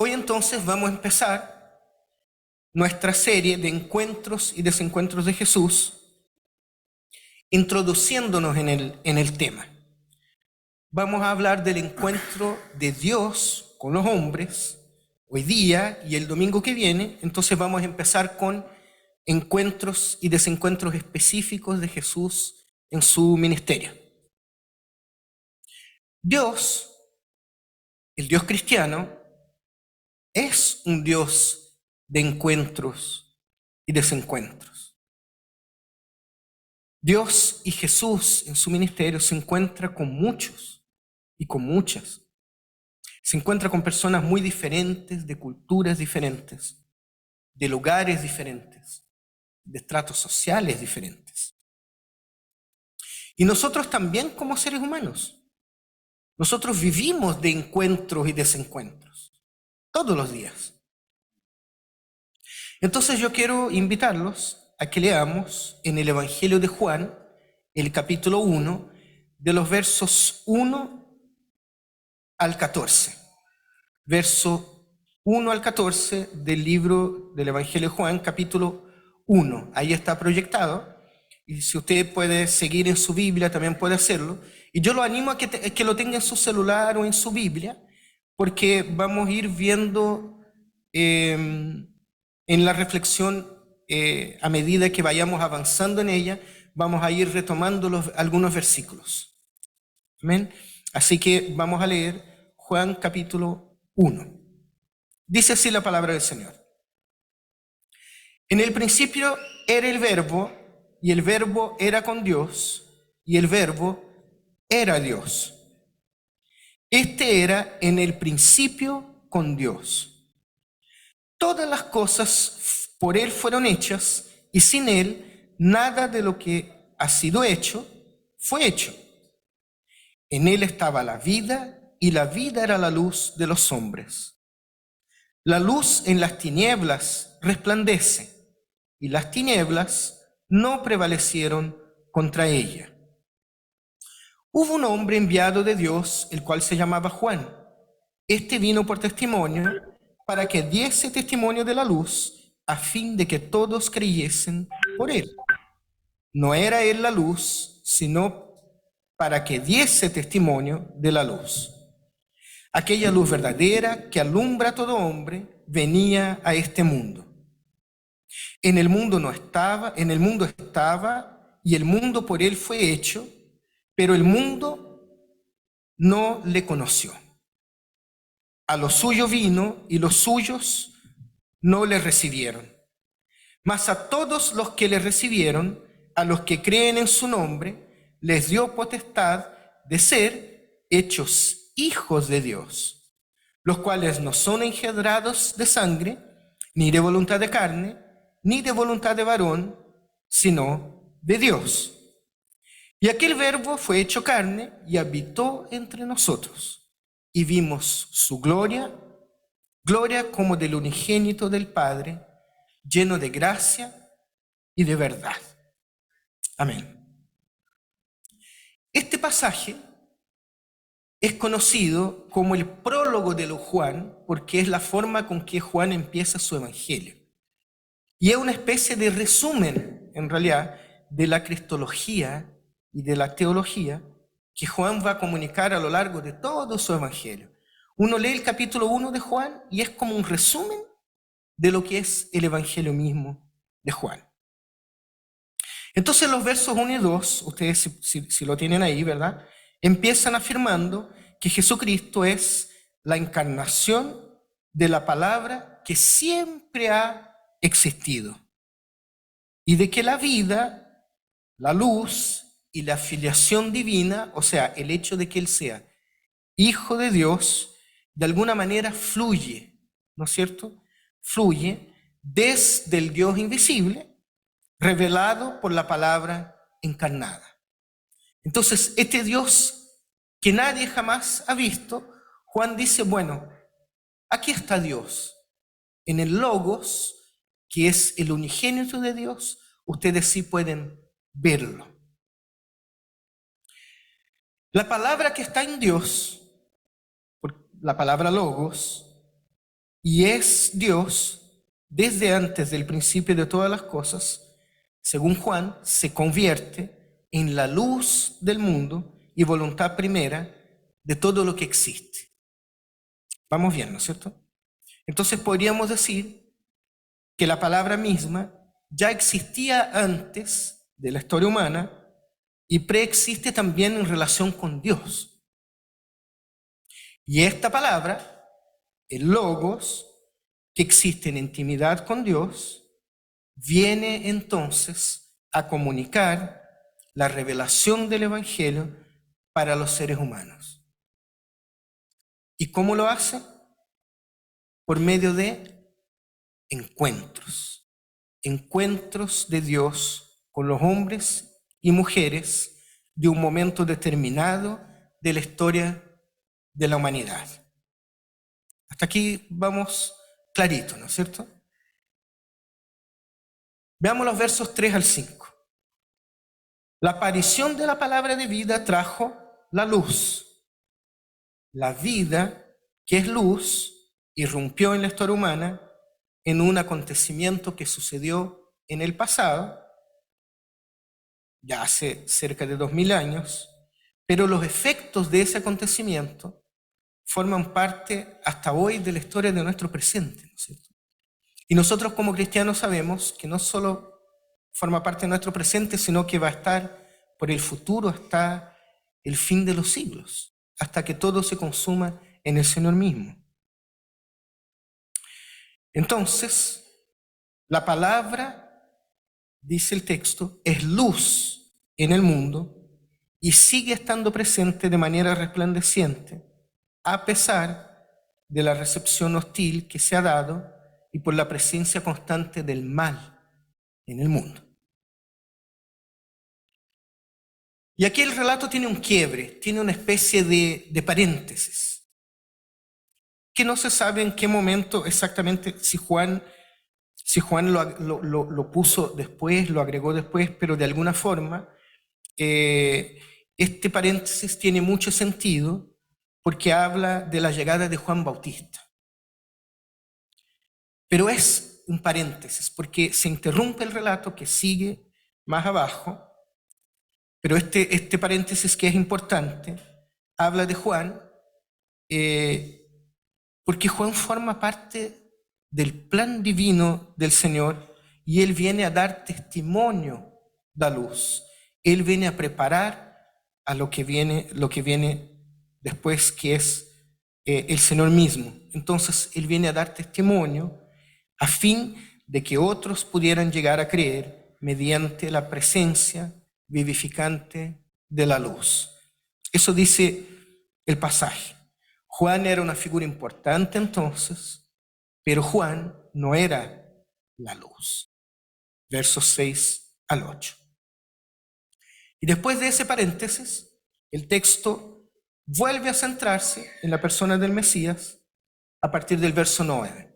Hoy entonces vamos a empezar nuestra serie de encuentros y desencuentros de Jesús, introduciéndonos en el tema. Vamos a hablar del encuentro de Dios con los hombres hoy día y el domingo que viene. Entonces vamos a empezar con encuentros y desencuentros específicos de Jesús en su ministerio. Dios, el Dios cristiano, es un Dios de encuentros y desencuentros. Dios y Jesús en su ministerio se encuentra con muchos y con muchas. Se encuentra con personas muy diferentes, de culturas diferentes, de lugares diferentes, de estratos sociales diferentes. Y nosotros también como seres humanos, nosotros vivimos de encuentros y desencuentros todos los días. Entonces yo quiero invitarlos a que leamos en el Evangelio de Juan, el capítulo 1, de los versos 1 al 14. Verso 1 al 14 del libro del Evangelio de Juan, capítulo 1. Ahí está proyectado. Y si usted puede seguir en su Biblia, también puede hacerlo. Y yo lo animo a que lo tenga en su celular o en su Biblia, porque vamos a ir viendo en la reflexión, a medida que vayamos avanzando en ella, vamos a ir retomando algunos versículos. ¿Amén? Así que vamos a leer Juan capítulo 1. Dice así la palabra del Señor. En el principio era el Verbo, y el Verbo era con Dios, y el Verbo era Dios. Este era en el principio con Dios. Todas las cosas por Él fueron hechas, y sin Él nada de lo que ha sido hecho fue hecho. En Él estaba la vida, y la vida era la luz de los hombres. La luz en las tinieblas resplandece, y las tinieblas no prevalecieron contra ella. Hubo un hombre enviado de Dios, el cual se llamaba Juan. Este vino por testimonio, para que diese testimonio de la luz, a fin de que todos creyesen por él. No era él la luz, sino para que diese testimonio de la luz. Aquella luz verdadera que alumbra a todo hombre venía a este mundo. En el mundo estaba, y el mundo por él fue hecho, pero el mundo no le conoció. A lo suyo vino, y los suyos no le recibieron. Mas a todos los que le recibieron, a los que creen en su nombre, les dio potestad de ser hechos hijos de Dios, los cuales no son engendrados de sangre, ni de voluntad de carne, ni de voluntad de varón, sino de Dios. Y aquel Verbo fue hecho carne y habitó entre nosotros, y vimos su gloria, gloria como del unigénito del Padre, lleno de gracia y de verdad. Amén. Este pasaje es conocido como el prólogo de Juan, porque es la forma con que Juan empieza su evangelio. Y es una especie de resumen, en realidad, de la cristología y de la teología que Juan va a comunicar a lo largo de todo su evangelio. Uno lee el capítulo 1 de Juan y es como un resumen de lo que es el evangelio mismo de Juan. Entonces los versos 1 y 2, ustedes si lo tienen ahí, ¿verdad? Empiezan afirmando que Jesucristo es la encarnación de la palabra que siempre ha existido, y de que la vida, la luz y la filiación divina, o sea, el hecho de que Él sea Hijo de Dios, de alguna manera fluye, ¿no es cierto? Fluye desde el Dios invisible, revelado por la palabra encarnada. Entonces, este Dios que nadie jamás ha visto, Juan dice, bueno, aquí está Dios. En el Logos, que es el unigénito de Dios, ustedes sí pueden verlo. La palabra que está en Dios, la palabra Logos, y es Dios desde antes del principio de todas las cosas, según Juan, se convierte en la luz del mundo y voluntad primera de todo lo que existe. Vamos bien, ¿no es cierto? Entonces podríamos decir que la palabra misma ya existía antes de la historia humana y preexiste también en relación con Dios. Y esta palabra, el Logos, que existe en intimidad con Dios, viene entonces a comunicar la revelación del Evangelio para los seres humanos. ¿Y cómo lo hace? Por medio de encuentros de Dios con los hombres y mujeres de un momento determinado de la historia de la humanidad. Hasta aquí vamos clarito, ¿no es cierto? Veamos los versos 3 al 5. La aparición de la palabra de vida trajo la luz. La vida, que es luz, irrumpió en la historia humana en un acontecimiento que sucedió en el pasado, ya hace cerca de 2000 años, pero los efectos de ese acontecimiento forman parte hasta hoy de la historia de nuestro presente, ¿no es cierto? Y nosotros como cristianos sabemos que no solo forma parte de nuestro presente, sino que va a estar por el futuro hasta el fin de los siglos, hasta que todo se consuma en el Señor mismo. Entonces, la palabra, dice el texto, es luz en el mundo y sigue estando presente de manera resplandeciente, a pesar de la recepción hostil que se ha dado y por la presencia constante del mal en el mundo. Y aquí el relato tiene un quiebre, tiene una especie de paréntesis, que no se sabe en qué momento exactamente, si Juan lo puso después, lo agregó después, pero de alguna forma este paréntesis tiene mucho sentido porque habla de la llegada de Juan Bautista. Pero es un paréntesis porque se interrumpe el relato que sigue más abajo, pero este paréntesis que es importante habla de Juan porque Juan forma parte del plan divino del Señor y él viene a dar testimonio de la luz. Él viene a preparar a lo que viene después, que es el Señor mismo. Entonces, él viene a dar testimonio a fin de que otros pudieran llegar a creer mediante la presencia vivificante de la luz. Eso dice el pasaje. Juan era una figura importante entonces, pero Juan no era la luz. Versos 6 al 8. Y después de ese paréntesis, el texto vuelve a centrarse en la persona del Mesías a partir del verso 9.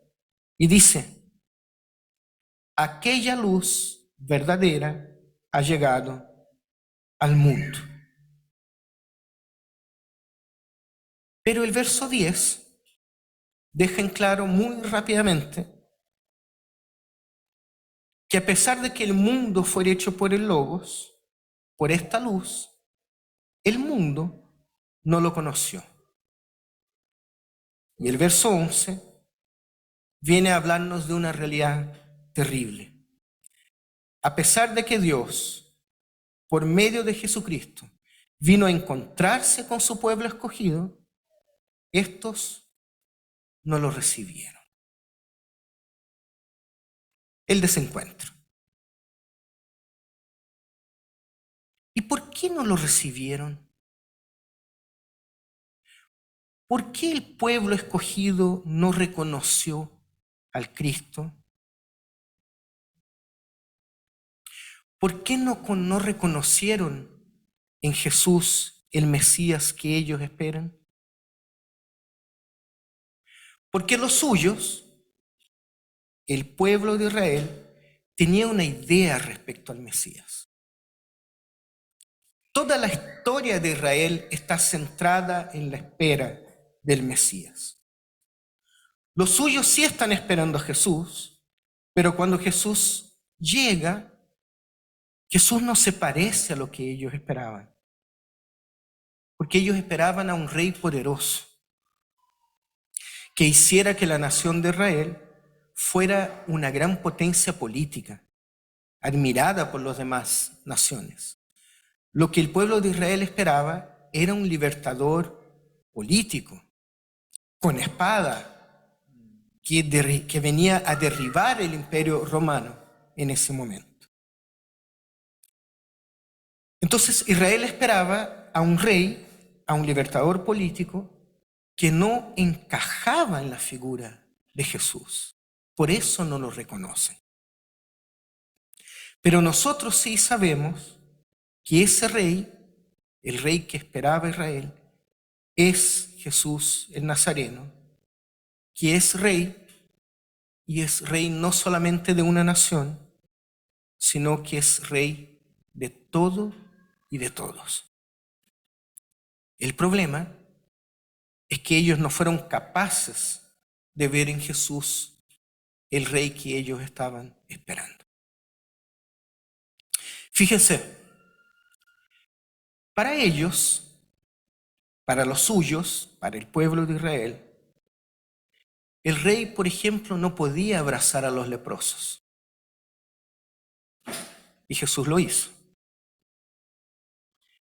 Y dice, aquella luz verdadera ha llegado al mundo. Pero el verso 10 deja en claro muy rápidamente que a pesar de que el mundo fuera hecho por el Logos, por esta luz, el mundo no lo conoció. Y el verso 11 viene a hablarnos de una realidad terrible. A pesar de que Dios, por medio de Jesucristo, vino a encontrarse con su pueblo escogido, estos no lo recibieron. El desencuentro. ¿Y por qué no lo recibieron? ¿Por qué el pueblo escogido no reconoció al Cristo? ¿Por qué no reconocieron en Jesús el Mesías que ellos esperan? Porque los suyos, el pueblo de Israel, tenía una idea respecto al Mesías. Toda la historia de Israel está centrada en la espera del Mesías. Los suyos sí están esperando a Jesús, pero cuando Jesús llega, Jesús no se parece a lo que ellos esperaban, porque ellos esperaban a un rey poderoso que hiciera que la nación de Israel fuera una gran potencia política, admirada por las demás naciones. Lo que el pueblo de Israel esperaba era un libertador político, con espada, que venía a derribar el imperio romano en ese momento. Entonces Israel esperaba a un rey, a un libertador político, que no encajaba en la figura de Jesús. Por eso no lo reconocen. Pero nosotros sí sabemos que ese rey, el rey que esperaba Israel, es Jesús el Nazareno, que es rey, y es rey no solamente de una nación, sino que es rey de todo y de todos. El problema es que ellos no fueron capaces de ver en Jesús el rey que ellos estaban esperando. Fíjense, para ellos, para los suyos, para el pueblo de Israel, el rey, por ejemplo, no podía abrazar a los leprosos. Y Jesús lo hizo.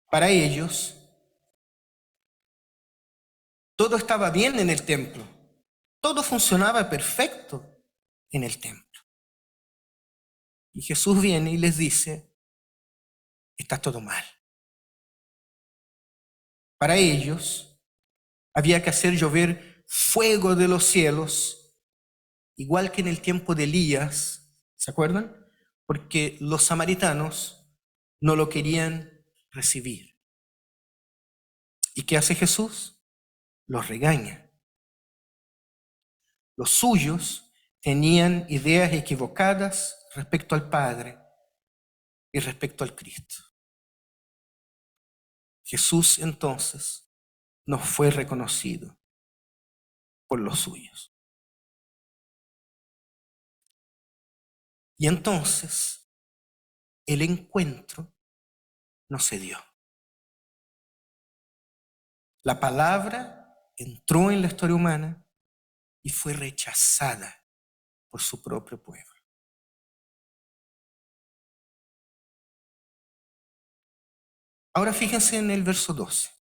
Para ellos, todo estaba bien en el templo. Todo funcionaba perfecto en el templo. Y Jesús viene y les dice, está todo mal. Para ellos, había que hacer llover fuego de los cielos, igual que en el tiempo de Elías, ¿se acuerdan? Porque los samaritanos no lo querían recibir. ¿Y qué hace Jesús? Los regaña. Los suyos tenían ideas equivocadas respecto al Padre y respecto al Cristo. Jesús entonces no fue reconocido por los suyos. Y entonces el encuentro no se dio. La palabra entró en la historia humana y fue rechazada por su propio pueblo. Ahora fíjense en el verso 12.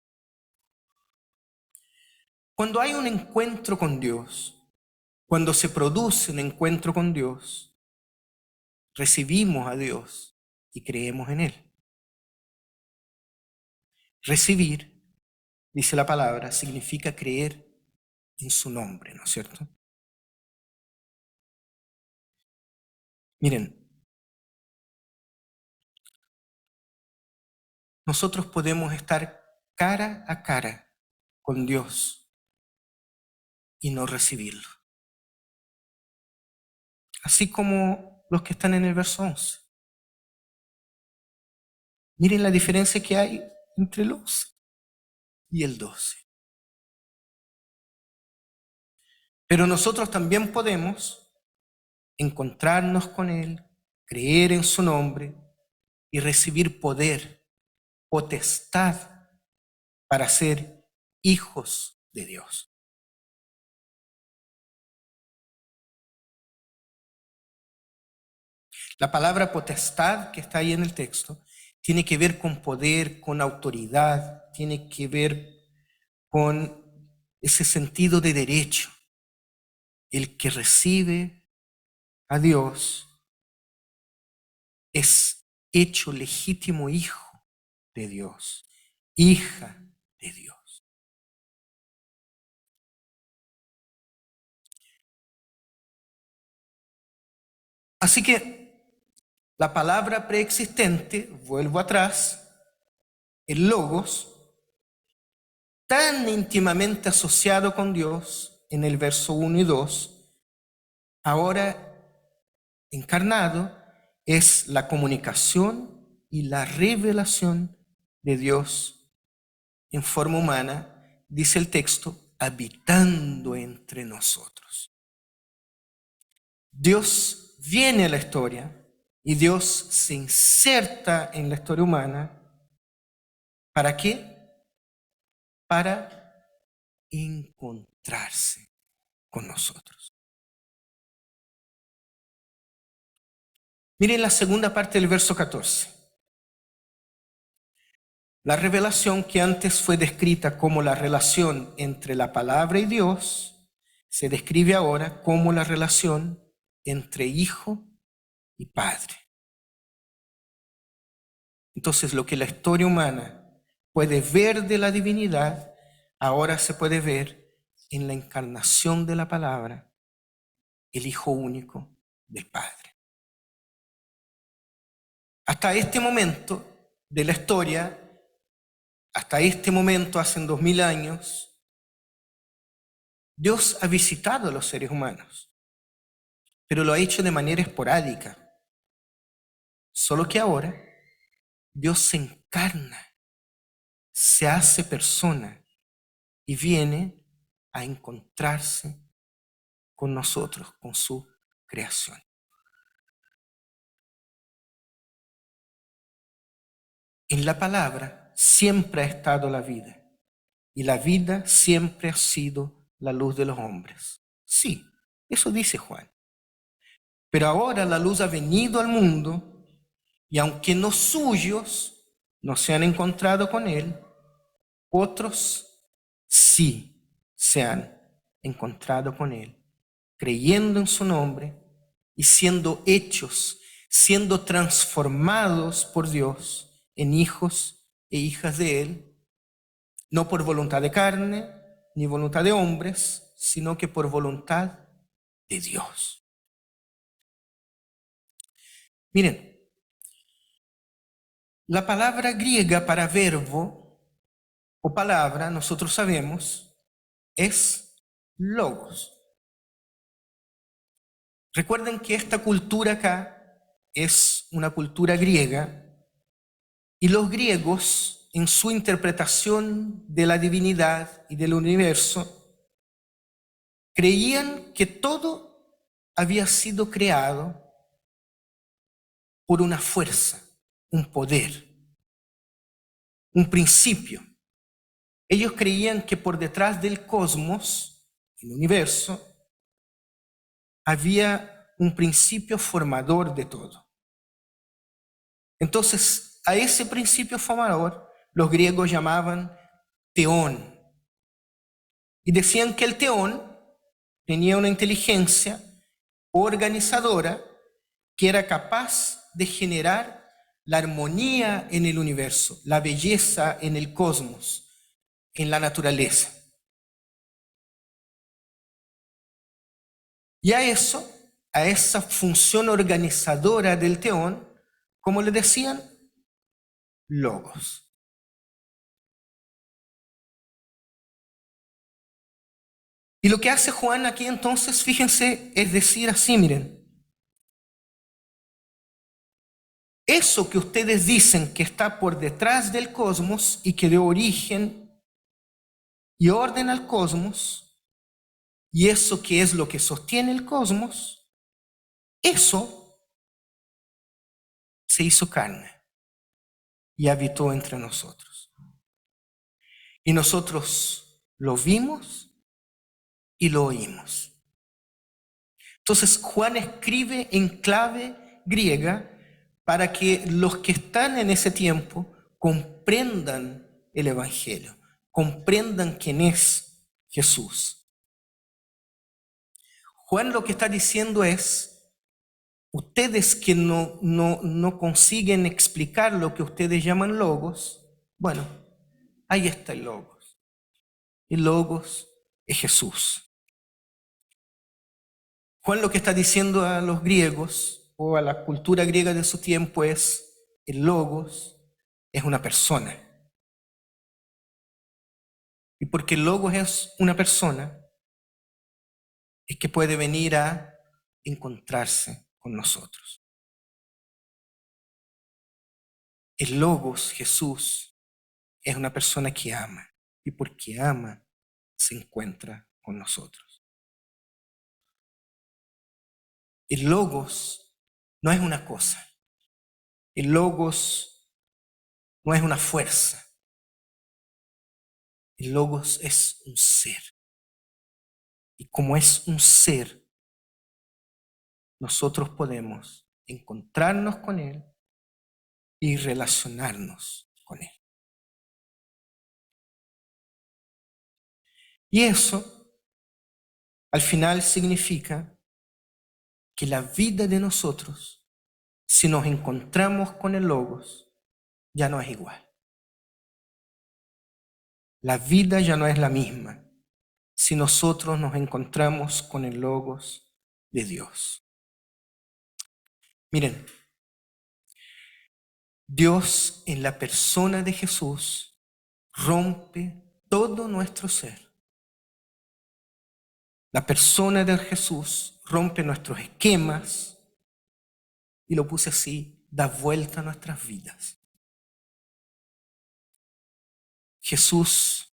Cuando hay un encuentro con Dios, cuando se produce un encuentro con Dios, recibimos a Dios y creemos en Él. Recibir, dice la palabra, significa creer en su nombre, ¿no es cierto? Miren, nosotros podemos estar cara a cara con Dios y no recibirlo. Así como los que están en el verso 11. Miren la diferencia que hay entre el 11 y el 12. Pero nosotros también podemos encontrarnos con Él, creer en su nombre y recibir poder, potestad para ser hijos de Dios. La palabra potestad que está ahí en el texto tiene que ver con poder, con autoridad, tiene que ver con ese sentido de derecho. El que recibe a Dios es hecho legítimo hijo de Dios, hija de Dios. Así que la palabra preexistente, vuelvo atrás, el logos, tan íntimamente asociado con Dios en el verso 1 y 2, ahora encarnado, es la comunicación y la revelación de Dios en forma humana, dice el texto, habitando entre nosotros. Dios viene a la historia y Dios se inserta en la historia humana. ¿Para qué? Para encontrarse con nosotros. Miren la segunda parte del verso 14. La revelación que antes fue descrita como la relación entre la palabra y Dios, se describe ahora como la relación entre hijo y padre. Entonces, lo que la historia humana puede ver de la divinidad, ahora se puede ver en la encarnación de la palabra, el Hijo único del Padre. Hasta este momento de la historia, hasta este momento, hace 2000 años, Dios ha visitado a los seres humanos, pero lo ha hecho de manera esporádica. Solo que ahora Dios se encarna, se hace persona y viene a encontrarse con nosotros, con su creación. En la palabra siempre ha estado la vida, y la vida siempre ha sido la luz de los hombres. Sí, eso dice Juan. Pero ahora la luz ha venido al mundo, y aunque los suyos no se han encontrado con él, otros sí se han encontrado con él, creyendo en su nombre y siendo hechos, siendo transformados por Dios en hijos e hijas de él, no por voluntad de carne ni voluntad de hombres, sino que por voluntad de Dios. Miren, la palabra griega para verbo o palabra, nosotros sabemos, es logos. Recuerden que esta cultura acá es una cultura griega, y los griegos, en su interpretación de la divinidad y del universo, creían que todo había sido creado por una fuerza, un poder, un principio. Ellos creían que por detrás del cosmos, el universo, había un principio formador de todo. Entonces, a ese principio formador los griegos llamaban teón. Y decían que el teón tenía una inteligencia organizadora que era capaz de generar la armonía en el universo, la belleza en el cosmos, en la naturaleza. Y a eso, a esa función organizadora del teón, como le decían, logos. Y lo que hace Juan aquí entonces, fíjense, es decir así, miren, eso que ustedes dicen que está por detrás del cosmos y que dio origen y orden al cosmos, y eso que es lo que sostiene el cosmos, eso se hizo carne y habitó entre nosotros. Y nosotros lo vimos y lo oímos. Entonces Juan escribe en clave griega para que los que están en ese tiempo comprendan el Evangelio, comprendan quién es Jesús. Juan lo que está diciendo es, ustedes que no consiguen explicar lo que ustedes llaman logos, bueno, ahí está el logos. El logos es Jesús. Juan lo que está diciendo a los griegos o a la cultura griega de su tiempo es, el logos es una persona. Y porque el logos es una persona, es que puede venir a encontrarse con nosotros. El logos, Jesús, es una persona que ama. Y porque ama, se encuentra con nosotros. El logos no es una cosa. El logos no es una fuerza. El logos es un ser. Y como es un ser, nosotros podemos encontrarnos con él y relacionarnos con él. Y eso, al final, significa que la vida de nosotros, si nos encontramos con el logos, ya no es igual. La vida ya no es la misma si nosotros nos encontramos con el logos de Dios. Miren, Dios en la persona de Jesús rompe todo nuestro ser. La persona de Jesús rompe nuestros esquemas y lo puse así, da vuelta a nuestras vidas. Jesús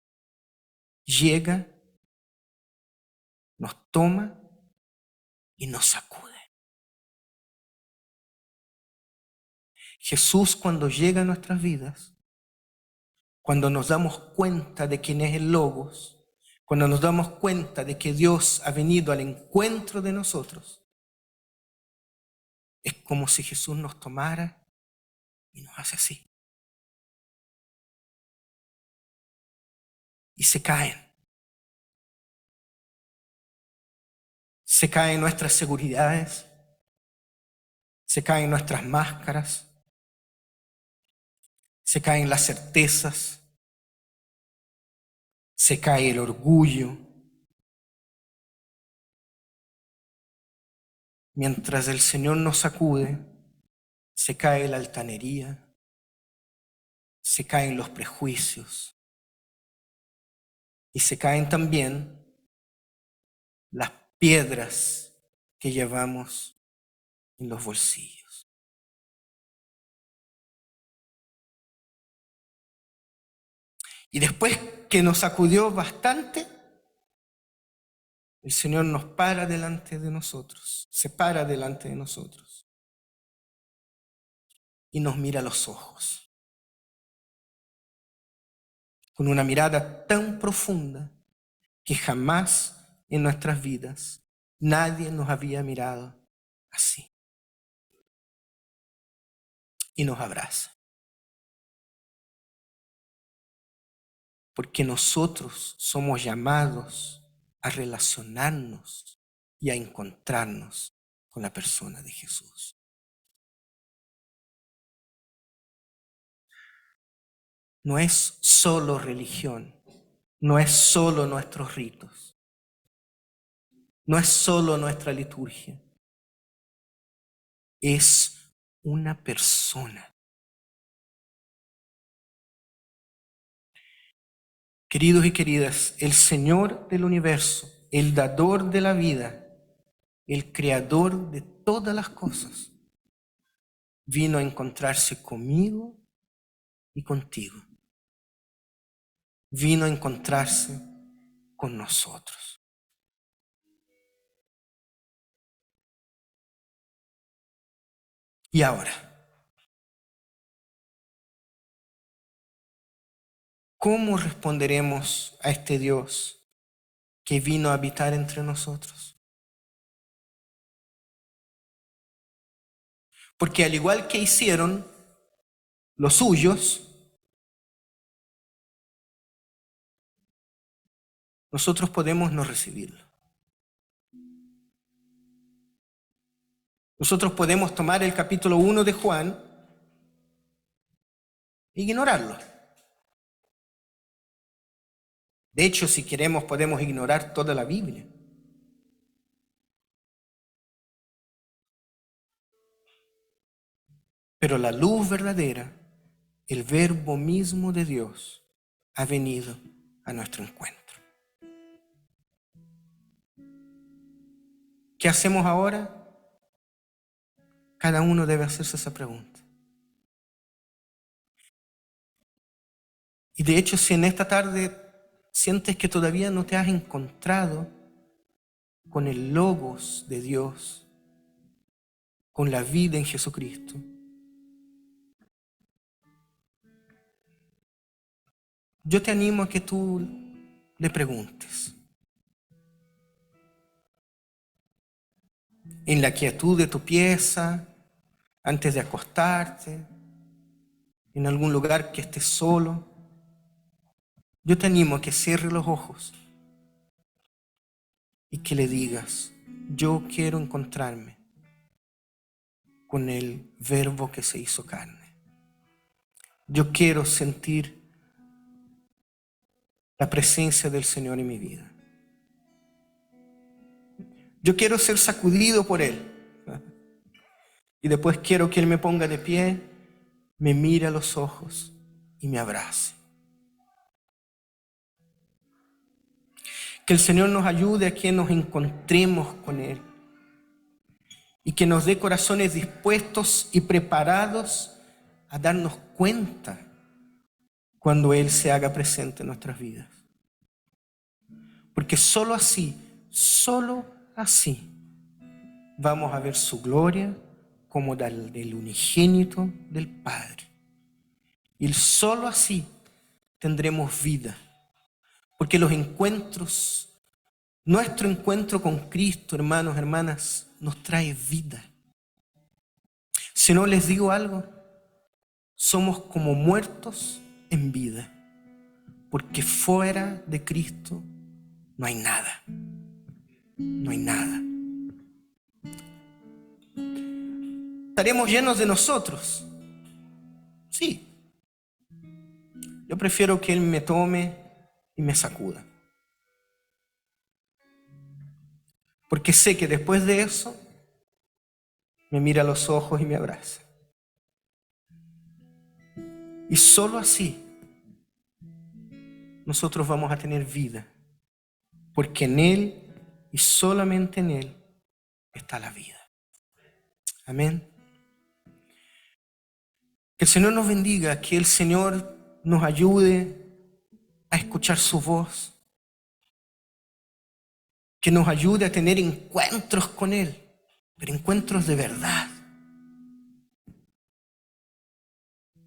llega, nos toma y nos sacude. Jesús, cuando llega a nuestras vidas, cuando nos damos cuenta de quién es el Logos, cuando nos damos cuenta de que Dios ha venido al encuentro de nosotros, es como si Jesús nos tomara y nos hace así. Y se caen. Se caen nuestras seguridades, se caen nuestras máscaras, se caen las certezas, se cae el orgullo. Mientras el Señor nos sacude, se cae la altanería, se caen los prejuicios y se caen también las piedras que llevamos en los bolsillos. Y después que nos sacudió bastante, el Señor nos para delante de nosotros, se para delante de nosotros y nos mira a los ojos con una mirada tan profunda que jamás en nuestras vidas nadie nos había mirado así. Y nos abraza. Porque nosotros somos llamados a relacionarnos y a encontrarnos con la persona de Jesús. No es solo religión, no es solo nuestros ritos, no es solo nuestra liturgia, es una persona. Queridos y queridas, el Señor del universo, el dador de la vida, el creador de todas las cosas, vino a encontrarse conmigo y contigo. Vino a encontrarse con nosotros. Y ahora, ¿cómo responderemos a este Dios que vino a habitar entre nosotros? Porque al igual que hicieron los suyos, nosotros podemos no recibirlo. Nosotros podemos tomar el capítulo 1 de Juan e ignorarlo. De hecho, si queremos, podemos ignorar toda la Biblia. Pero la luz verdadera, el verbo mismo de Dios, ha venido a nuestro encuentro. ¿Qué hacemos ahora? Cada uno debe hacerse esa pregunta. Y de hecho, si en esta tarde sientes que todavía no te has encontrado con el Logos de Dios, con la vida en Jesucristo, yo te animo a que tú le preguntes. En la quietud de tu pieza, antes de acostarte, en algún lugar que estés solo, yo te animo a que cierres los ojos y que le digas: yo quiero encontrarme con el Verbo que se hizo carne. Yo quiero sentir la presencia del Señor en mi vida. Yo quiero ser sacudido por Él. Y después quiero que Él me ponga de pie, me mire a los ojos y me abrace. Que el Señor nos ayude a que nos encontremos con Él y que nos dé corazones dispuestos y preparados a darnos cuenta cuando Él se haga presente en nuestras vidas. Porque solo así vamos a ver su gloria como del unigénito del Padre. Y solo así tendremos vida. Porque los encuentros, nuestro encuentro con Cristo, hermanos, hermanas, nos trae vida. Si no les digo algo, somos como muertos en vida. Porque fuera de Cristo no hay nada. No hay nada. ¿Estaremos llenos de nosotros? Sí. Yo prefiero que Él me tome y me sacuda. Porque sé que después de eso, me mira a los ojos y me abraza. Y solo así, nosotros vamos a tener vida. Porque en Él y solamente en Él está la vida. Amén. Que el Señor nos bendiga, que el Señor nos ayude a escuchar su voz, que nos ayude a tener encuentros con Él, pero encuentros de verdad,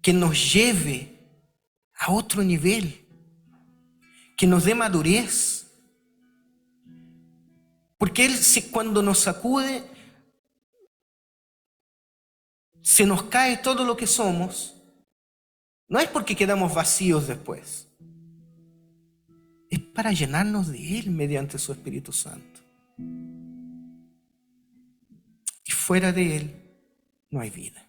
que nos lleve a otro nivel, que nos dé madurez, porque Él, cuando nos sacude, se nos cae todo lo que somos. No es porque quedamos vacíos después, es para llenarnos de Él mediante su Espíritu Santo. Y fuera de Él no hay vida.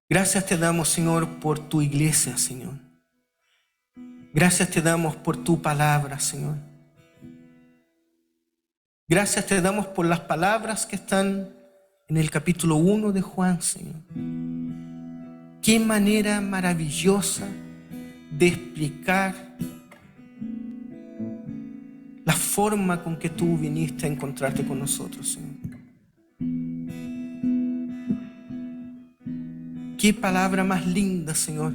Gracias te damos, Señor, por tu iglesia, Señor. Gracias te damos por tu palabra, Señor. Gracias te damos por las palabras que están en el capítulo 1 de Juan, Señor. Qué manera maravillosa de explicar la forma con que tú viniste a encontrarte con nosotros, Señor. Qué palabra más linda, Señor,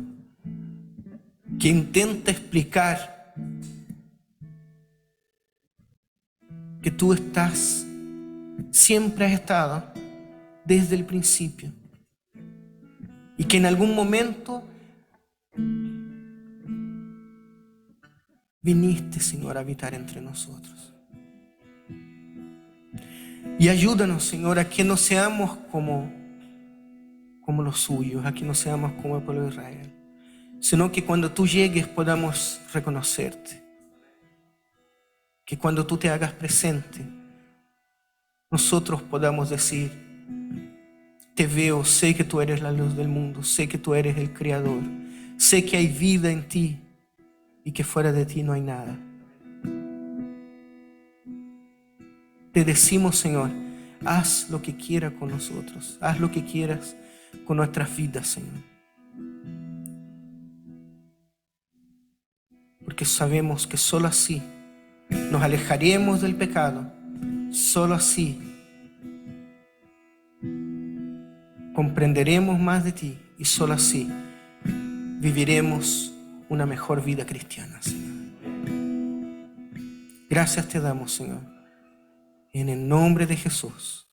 que intenta explicar que tú estás, siempre has estado desde el principio y que en algún momento viniste, Señor, a habitar entre nosotros. Y ayúdanos, Señor, a que no seamos como los suyos, a que no seamos como el pueblo de Israel, sino que cuando tú llegues podamos reconocerte, que cuando tú te hagas presente, nosotros podamos decir: te veo, sé que tú eres la luz del mundo, sé que tú eres el Creador, sé que hay vida en ti y que fuera de ti no hay nada. Te decimos, Señor, haz lo que quieras con nosotros, haz lo que quieras con nuestras vidas, Señor. Porque sabemos que solo así nos alejaremos del pecado, solo así comprenderemos más de ti y solo así viviremos una mejor vida cristiana, Señor. Gracias te damos, Señor, en el nombre de Jesús.